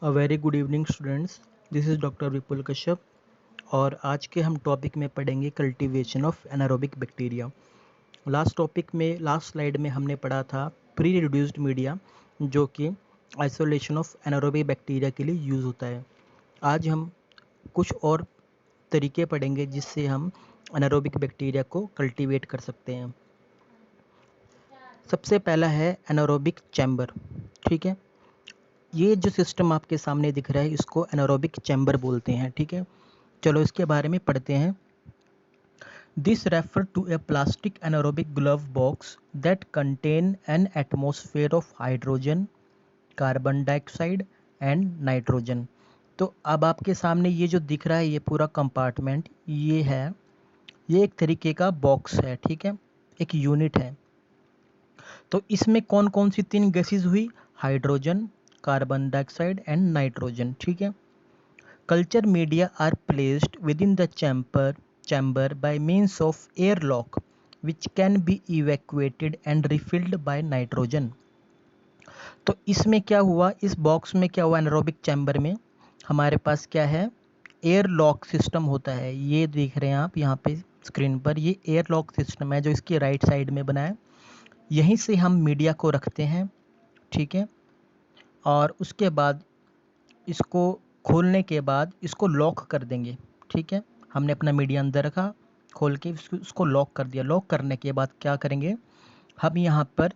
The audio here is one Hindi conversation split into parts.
A very good evening students. This is doctor Vipul Kashyap और आज के हम टॉपिक में पढ़ेंगे cultivation of anaerobic bacteria. Last slide में हमने पढ़ा था प्री रिड्यूस्ड मीडिया, जो कि आइसोलेशन ऑफ एनारोबिक बैक्टीरिया के लिए यूज़ होता है। आज हम कुछ और तरीके पढ़ेंगे जिससे हम एनारोबिक बैक्टीरिया को कल्टीवेट कर सकते हैं। सबसे पहला है एनारोबिक चैम्बर। ठीक है, ये जो सिस्टम आपके सामने दिख रहा है इसको एनारोबिक चैम्बर बोलते हैं। ठीक है, चलो इसके बारे में पढ़ते हैं। This refer to a plastic anaerobic glove box that contain an atmosphere of hydrogen, carbon dioxide and nitrogen. तो अब आपके सामने ये जो दिख रहा है ये पूरा कंपार्टमेंट ये एक तरीके का बॉक्स है। ठीक है, एक यूनिट है। तो इसमें कौन कौन सी तीन गैसेस हुई? Hydrogen, carbon dioxide and nitrogen. ठीक है, culture media are placed within the chamber by means of airlock, which can be evacuated and refilled by nitrogen. तो इसमें क्या हुआ, इस बॉक्स में क्या हुआ, एनारोबिक चैम्बर में हमारे पास क्या है, एयर लॉक सिस्टम होता है। ये देख रहे हैं आप यहाँ पे स्क्रीन पर, ये एयर लॉक सिस्टम है जो इसकी राइट साइड में बना है। यहीं से हम मीडिया को रखते हैं। ठीक है, और उसके बाद इसको खोलने के बाद इसको लॉक कर देंगे। ठीक है, हमने अपना मीडिया अंदर रखा, खोल के उसको लॉक कर दिया। लॉक करने के बाद क्या करेंगे, हम यहाँ पर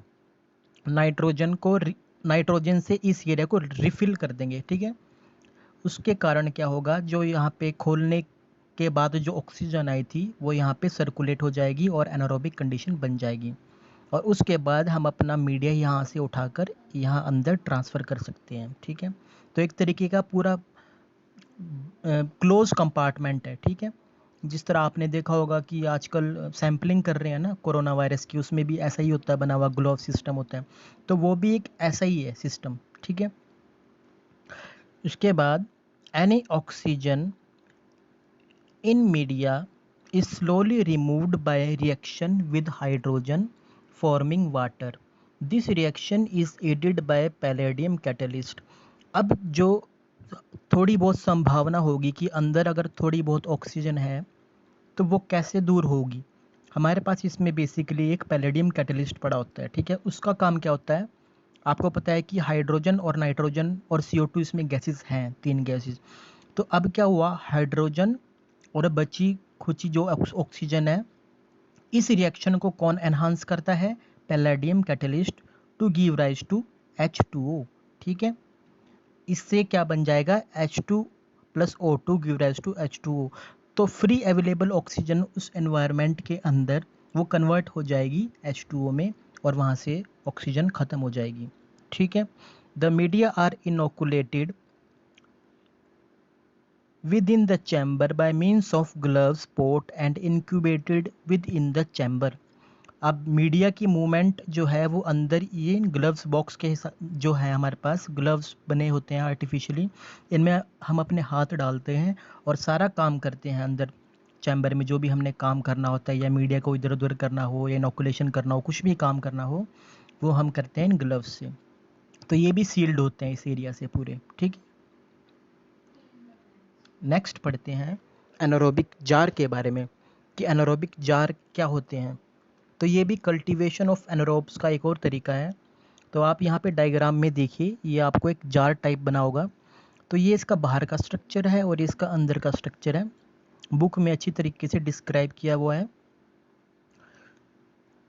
नाइट्रोजन से इस एरिया को रिफिल कर देंगे। ठीक है, उसके कारण क्या होगा, जो यहाँ पे खोलने के बाद जो ऑक्सीजन आई थी वो यहाँ पे सर्कुलेट हो जाएगी और एनारोबिक कंडीशन बन जाएगी। और उसके बाद हम अपना मीडिया यहाँ से उठाकर यहाँ अंदर ट्रांसफ़र कर सकते हैं। ठीक है, तो एक तरीके का पूरा क्लोज कंपार्टमेंट है। ठीक है, जिस तरह आपने देखा होगा कि आजकल सैम्पलिंग कर रहे हैं ना कोरोना वायरस की, उसमें भी ऐसा ही होता है, बना हुआ ग्लोव सिस्टम होता है। तो वो भी एक ऐसा ही है सिस्टम। ठीक है, उसके बाद any oxygen in media is slowly removed by reaction with hydrogen forming water. This reaction is aided by palladium catalyst. अब जो थोड़ी बहुत संभावना होगी कि अंदर अगर थोड़ी बहुत ऑक्सीजन है तो वो कैसे दूर होगी, हमारे पास इसमें बेसिकली एक पैलेडियम कैटलिस्ट पड़ा होता है। ठीक है, उसका काम क्या होता है, आपको पता है कि हाइड्रोजन और नाइट्रोजन और CO2 इसमें गैसेस हैं, तीन गैसेस। तो अब क्या हुआ, हाइड्रोजन और बची खुची जो ऑक्सीजन है, इस रिएक्शन को कौन एनहांस करता है, palladium catalyst, to give rise to H2O। ठीक है, इससे क्या बन जाएगा, H2 plus O2 give rise to H2O। तो फ्री अवेलेबल ऑक्सीजन उस एनवायरनमेंट के अंदर वो कन्वर्ट हो जाएगी H2O में और वहाँ से ऑक्सीजन ख़त्म हो जाएगी। ठीक है, the media are inoculated within the chamber by means of gloves port and incubated within the chamber। अब मीडिया की मूवमेंट जो है वो अंदर ये ग्लव्स बॉक्स के जो है हमारे पास ग्लव्स बने होते हैं आर्टिफिशियली, इनमें हम अपने हाथ डालते हैं और सारा काम करते हैं अंदर चैम्बर में। जो भी हमने काम करना होता है या मीडिया को इधर उधर करना हो या इनोकुलेशन करना हो, कुछ भी काम करना हो, वो हम करते हैं इन ग्लव्स से। तो ये भी सील्ड होते हैं इस एरिया से पूरे। ठीक, नेक्स्ट पढ़ते हैं एनारोबिक जार के बारे में कि एनारोबिक जार क्या होते हैं। तो ये भी कल्टीवेशन ऑफ एनारोब्स का एक और तरीका है। तो आप यहाँ पे डायग्राम में देखिए, ये आपको एक जार टाइप बना होगा। तो ये इसका बाहर का स्ट्रक्चर है और इसका अंदर का स्ट्रक्चर है। बुक में अच्छी तरीके से डिस्क्राइब किया हुआ है।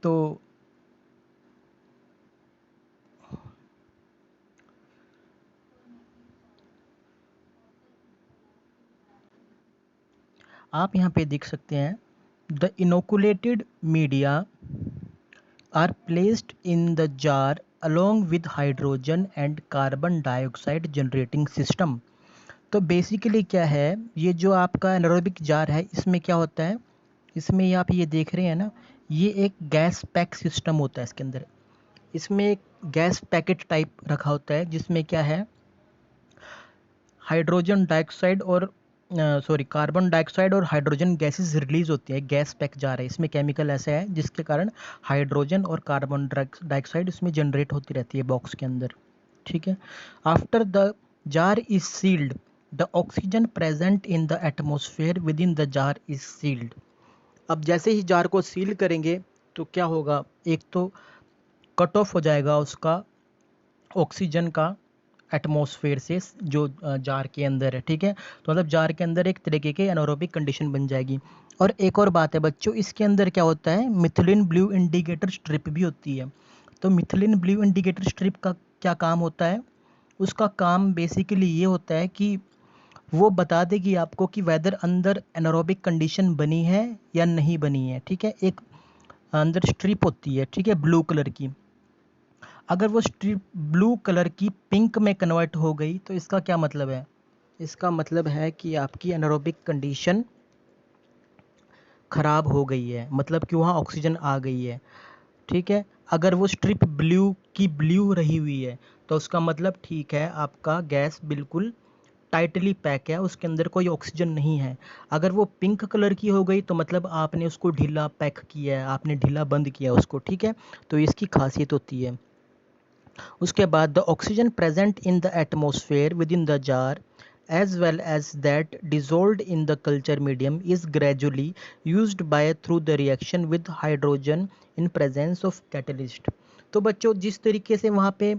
तो आप यहाँ पे देख सकते हैं, the inoculated media are placed in the jar along with hydrogen and carbon dioxide generating system। तो बेसिकली क्या है, ये जो आपका एनारोबिक जार है इसमें क्या होता है, इसमें आप ये देख रहे हैं ना, ये एक गैस पैक सिस्टम होता है इसके अंदर। इसमें एक गैस पैकेट टाइप रखा होता है जिसमें क्या है, हाइड्रोजन डाइऑक्साइड और कार्बन डाइऑक्साइड और हाइड्रोजन गैसेस रिलीज होती है। गैस पैक जा रहा है, इसमें केमिकल ऐसा है जिसके कारण हाइड्रोजन और कार्बन डाइऑक्साइड इसमें जनरेट होती रहती है बॉक्स के अंदर। ठीक है, after the jar is sealed, the oxygen present in the atmosphere within the jar is sealed. अब जैसे ही जार को सील करेंगे तो क्या होगा, एक तो कट ऑफ हो जाएगा उसका ऑक्सीजन का एटमॉस्फेयर से जो जार के अंदर है, ठीक है। तो मतलब जार के अंदर एक तरीके की एनारोबिक कंडीशन बन जाएगी। और एक और बात है बच्चों, इसके अंदर क्या होता है, मिथिलिन ब्लू इंडिकेटर स्ट्रिप भी होती है। तो मिथिलिन ब्लू इंडिकेटर स्ट्रिप का क्या काम होता है, उसका काम बेसिकली ये होता है कि वो बता देगी आपको कि वेदर अंदर एनारोबिक कंडीशन बनी है या नहीं बनी है, ठीक है। एक अंदर स्ट्रिप होती है, ठीक है, ब्लू कलर की। अगर वो स्ट्रिप ब्लू कलर की पिंक में कन्वर्ट हो गई तो इसका क्या मतलब है, इसका मतलब है कि आपकी एनारोबिक कंडीशन खराब हो गई है, मतलब कि वहाँ ऑक्सीजन आ गई है, ठीक है। अगर वो स्ट्रिप ब्लू की ब्लू रही हुई है तो उसका मतलब ठीक है, आपका गैस बिल्कुल टाइटली पैक है, उसके अंदर कोई ऑक्सीजन नहीं है। अगर वो पिंक कलर की हो गई तो मतलब आपने उसको ढीला पैक किया है, आपने ढीला बंद किया उसको, ठीक है। तो इसकी खासियत होती है। उसके बाद the oxygen present in the atmosphere within the jar as well as that dissolved in the culture medium is gradually used by through the reaction with hydrogen in presence of catalyst। तो बच्चों जिस तरीके से वहाँ पे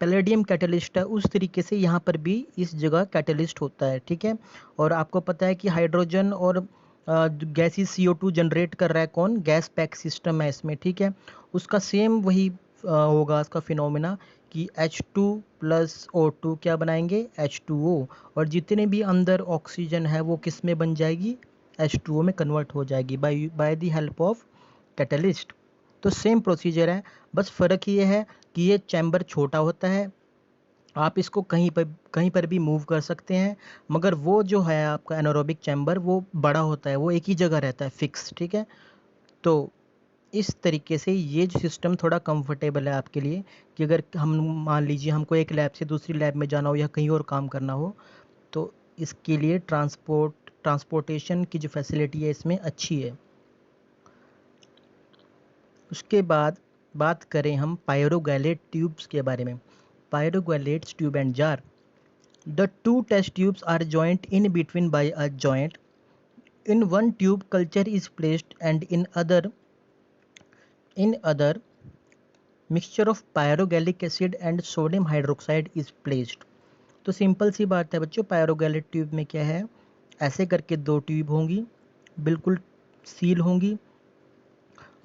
पैलेडियम कैटलिस्ट है उस तरीके से यहाँ पर भी इस जगह कैटलिस्ट होता है, ठीक है। और आपको पता है कि हाइड्रोजन और गैसीय CO2 जनरेट कर रहा है कौन, गैस पैक सिस्टम है इसमें, ठीक है। उसका सेम वही होगा उसका फिनोमेना कि H2 प्लस O2 क्या बनाएंगे, H2O। और जितने भी अंदर ऑक्सीजन है वो किस में बन जाएगी, H2O में कन्वर्ट हो जाएगी by the help of catalyst. तो सेम प्रोसीजर है, बस फ़र्क ये है कि ये चैम्बर छोटा होता है, आप इसको कहीं पर भी मूव कर सकते हैं, मगर वो जो है आपका एनारोबिक चैम्बर वो बड़ा होता है, वो एक ही जगह रहता है फिक्स, ठीक है। तो इस तरीके से ये जो सिस्टम थोड़ा कंफर्टेबल है आपके लिए कि अगर हम मान लीजिए हमको एक लैब से दूसरी लैब में जाना हो या कहीं और काम करना हो तो इसके लिए ट्रांसपोर्टेशन की जो फैसिलिटी है इसमें अच्छी है। उसके बाद बात करें हम पायरोगैलेट ट्यूब्स के बारे में। Pyrogallates tube and jar, the two test tubes are joined in between by a joint. In one tube culture is placed and in other mixture of pyrogallic acid and sodium hydroxide is placed। तो सिंपल सी बात है बच्चों, पायरोगैलेट ट्यूब में क्या है, ऐसे करके दो ट्यूब होंगी, बिल्कुल सील होंगी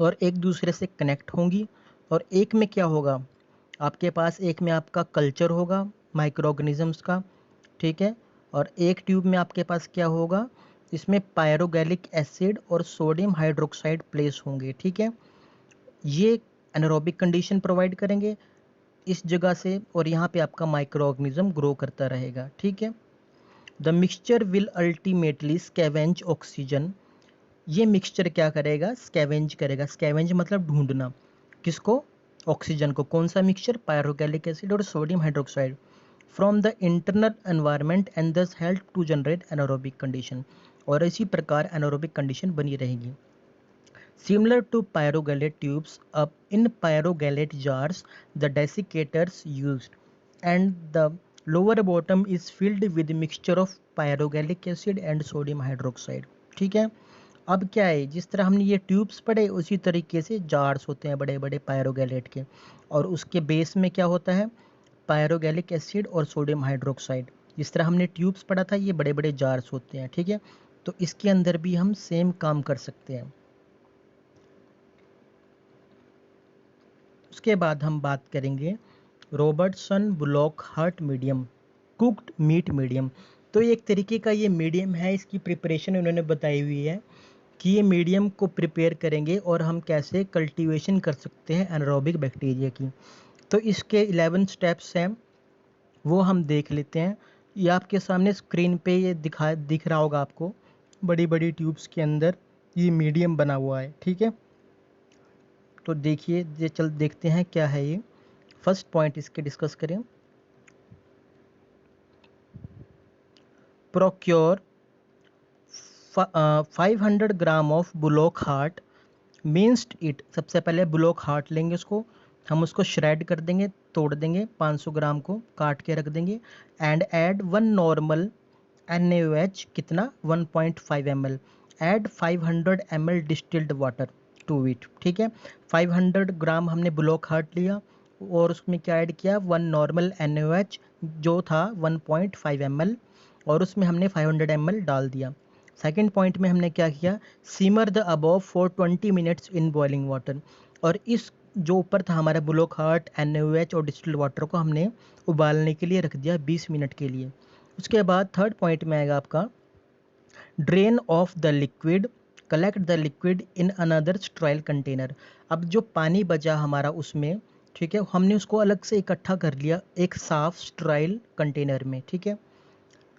और एक दूसरे से कनेक्ट होंगी। और एक में क्या होगा, आपके पास एक में आपका कल्चर होगा माइक्रो ऑर्गेनिजम्स का, ठीक है। और एक ट्यूब में आपके पास क्या होगा, इसमें पायरोगैलिक एसिड और सोडियम हाइड्रोक्साइड प्लेस होंगे, ठीक है। ये एनारोबिक कंडीशन प्रोवाइड करेंगे इस जगह से और यहाँ पे आपका माइक्रो ऑर्गेनिज्म ग्रो करता रहेगा, ठीक है। The mixture will ultimately scavenge oxygen. ये मिक्सचर क्या करेगा, स्कैवेंज करेगा। स्कैवेंज मतलब ढूंढना, किसको, ऑक्सीजन को। कौन सा मिक्सचर, पायरोगैलिक एसिड और sodium hydroxide from the internal environment and thus help to generate anaerobic condition. और इसी प्रकार एनारोबिक कंडीशन बनी रहेगी। सिमिलर टू पायरोगैलेट ट्यूब्स, अब in pyrogallate jars the desiccators used and the lower bottom is filled with mixture of pyrogallic acid and sodium hydroxide, ठीक है। अब क्या है, जिस तरह हमने ये ट्यूब्स पढ़े उसी तरीके से जार्स होते हैं बड़े बड़े पायरोगैलेट के, और उसके बेस में क्या होता है, पायरोगैलिक एसिड और सोडियम हाइड्रोक्साइड। जिस तरह हमने ट्यूब्स पढ़ा था ये बड़े बड़े जार्स होते हैं, ठीक है। तो इसके अंदर भी हम सेम काम कर सकते हैं। उसके बाद हम बात करेंगे Robertson block heart medium, cooked meet medium. तो ये एक तरीके का ये मीडियम है, इसकी प्रिपरेशन उन्होंने बताई हुई है कि ये मीडियम को प्रिपेयर करेंगे और हम कैसे कल्टीवेशन कर सकते हैं एनारोबिक बैक्टीरिया की। तो इसके 11 स्टेप्स हैं वो हम देख लेते हैं। ये आपके सामने स्क्रीन पे ये दिख रहा होगा आपको, बड़ी बड़ी ट्यूब्स के अंदर ये मीडियम बना हुआ है, ठीक है। तो देखिए ये चल देखते हैं क्या है ये। फर्स्ट पॉइंट इसके डिस्कस करें, procure 500 gram of bullock heart minced it. सबसे पहले बुलोक हार्ट लेंगे उसको, हम उसको श्रेड कर देंगे, तोड़ देंगे, 500 ग्राम को काट के रख देंगे। एंड ऐड 1 नॉर्मल NaOH कितना 1.5 ml, add 500 ml distilled water to it. ठीक है, 500 ग्राम हमने ब्लॉक हार्ट लिया और उसमें क्या ऐड किया, 1 नॉर्मल NaOH जो था 1.5 ml, और उसमें हमने 500 ml डाल दिया। सेकेंड पॉइंट में हमने क्या किया, simmer the above for 20 minutes in boiling water, और इस जो ऊपर था हमारा ब्लॉक हार्ट, NaOH और डिस्टिल्ड वाटर को हमने उबालने के लिए रख दिया 20 मिनट के लिए। उसके बाद थर्ड पॉइंट में आएगा आपका drain of the liquid, collect the liquid in another sterile container. अब जो पानी बचा हमारा उसमें, ठीक है, हमने उसको अलग से इकट्ठा कर लिया एक साफ स्टेराइल कंटेनर में। ठीक है,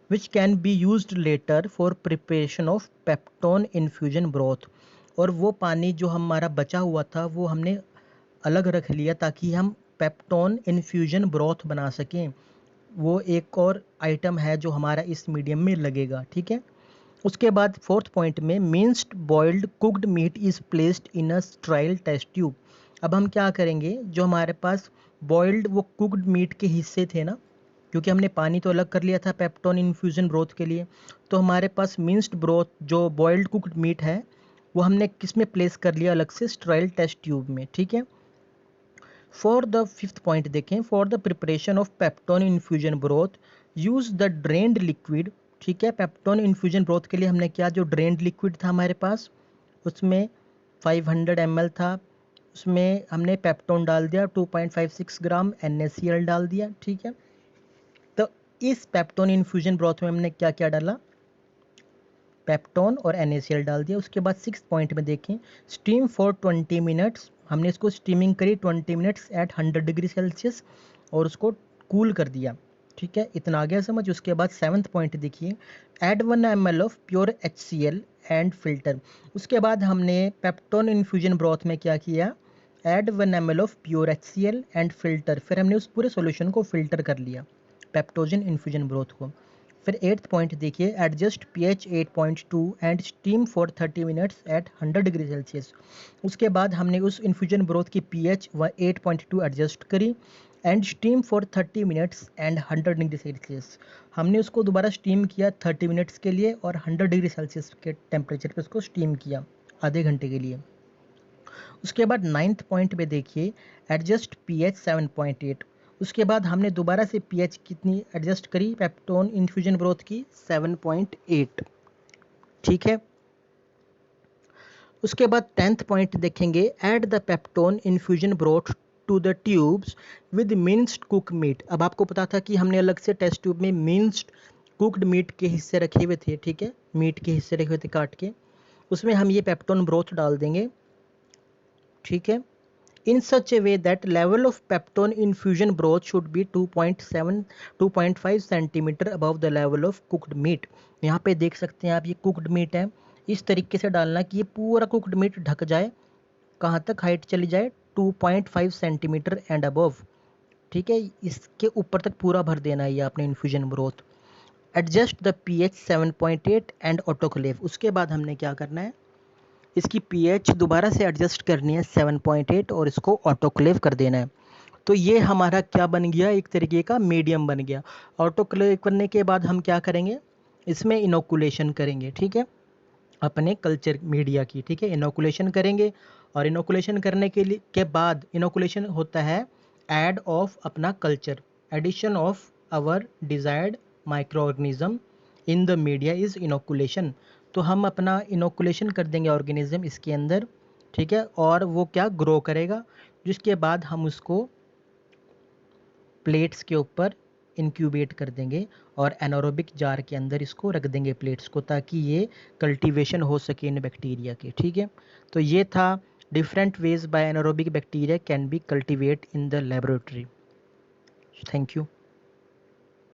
which can be used later for preparation of peptone infusion broth. और वो पानी जो हमारा बचा हुआ था वो हमने अलग रख लिया ताकि हम पेप्टोन इन्फ्यूजन ब्रोथ बना सकें। वो एक और आइटम है जो हमारा इस मीडियम में लगेगा। ठीक है, उसके बाद फोर्थ पॉइंट में minced boiled cooked meat is placed in a sterile test tube. अब हम क्या करेंगे, जो हमारे पास बॉइल्ड वो कुक्ड मीट के हिस्से थे ना, क्योंकि हमने पानी तो अलग कर लिया था पेप्टोन इन्फ्यूजन ब्रोथ के लिए, तो हमारे पास मिंस्ड ब्रोथ जो बॉइल्ड कुक्ड मीट है वो हमने किस में प्लेस कर लिया, अलग से स्टेराइल टेस्ट ट्यूब में। ठीक है, फॉर द फिफ्थ पॉइंट देखें, for the preparation of peptone infusion broth use the drained liquid. ठीक है, पेप्टोन इन्फ्यूजन ब्रोथ के लिए हमने क्या, जो ड्रेन्ड लिक्विड था हमारे पास उसमें 500 ml था, उसमें हमने पेप्टोन डाल दिया 2.56 ग्राम, NaCl डाल दिया। ठीक है, तो इस पेप्टोन इन्फ्यूजन ब्रोथ में हमने क्या क्या डाला, पेप्टोन और NaCl डाल दिया। उसके बाद सिक्स पॉइंट में देखें, स्टीम फॉर 20 मिनट्स, हमने इसको स्टीमिंग करी 20 मिनट्स एट 100 डिग्री सेल्सियस और उसको कूल कर दिया। ठीक है, इतना आ गया समझ। उसके बाद सेवन्थ पॉइंट देखिए, add 1 ml of pure HCl and filter. उसके बाद हमने पेप्टोन इन्फ्यूजन ब्रोथ में क्या किया, add 1 ml of pure HCl and filter, फिर हमने उस पूरे सॉल्यूशन को फिल्टर कर लिया पेप्टोजन इन्फ्यूजन ब्रोथ को। फिर एट्थ पॉइंट देखिए, adjust pH 8.2 and steam for 30 minutes at 100 degree Celsius. उसके बाद हमने उस इन्फ्यूजन ब्रोथ की pH 8.2 एडजस्ट करी and steam for 30 minutes and 100 degree Celsius. हमने उसको दोबारा स्टीम किया 30 मिनट्स के लिए और 100 डिग्री सेल्सियस के टेम्परेचर पे उसको स्टीम किया आधे घंटे के लिए। उसके बाद नाइन्थ पॉइंट पे देखिए, एडजस्ट pH 7.8। उसके बाद हमने दोबारा से pH कितनी एडजस्ट करी पेप्टोन इन्फ्यूजन ब्रोथ की, 7.8। ठीक है, उसके बाद 10th पॉइंट देखेंगे, add the peptone infusion broth to the tubes with minced cook meat. अब आपको पता था कि हमने अलग से टेस्ट ट्यूब में मिंस्ड कुक्ड मीट के हिस्से रखे हुए थे। ठीक है, मीट के हिस्से रखे हुए थे काट के, उसमें हम ये पेप्टोन ब्रोथ डाल देंगे। ठीक है, in such a way that level of peptone infusion broth should be 2.5 centimetre above the level of cooked meat। यहाँ पे देख सकते हैं आप, ये कुक्ड मीट है, इस तरीके से डालना कि ये पूरा कुक्ड मीट ढक जाए, कहाँ तक हाइट चली जाए, 2.5 सेंटीमीटर एंड अबव। ठीक है, इसके ऊपर तक पूरा भर देना है ये आपने infusion broth. Adjust the pH 7.8 and autoclave. उसके बाद हमने क्या करना है, इसकी pH दोबारा से एडजस्ट करनी है 7.8 और इसको ऑटोक्लेव कर देना है। तो ये हमारा क्या बन गया, एक तरीके का मीडियम बन गया। ऑटोक्लेव करने के बाद हम क्या करेंगे, इसमें इनोकुलेशन करेंगे। ठीक है, अपने कल्चर मीडिया की। ठीक है, इनोकुलेशन करेंगे और इनोकुलेशन करने के बाद इनोकुलेशन होता है ऐड ऑफ अपना culture, addition of our desired microorganism in the media is inoculation. तो हम अपना इनोकुलेशन कर देंगे ऑर्गेनिज्म इसके अंदर। ठीक है, और वो क्या ग्रो करेगा, जिसके बाद हम उसको प्लेट्स के ऊपर इंक्यूबेट कर देंगे और एनारोबिक जार के अंदर इसको रख देंगे प्लेट्स को, ताकि ये कल्टीवेशन हो सके इन बैक्टीरिया के। ठीक है, तो ये था different ways bye anaerobic bacteria can be cultivate in the laboratory. Thank you.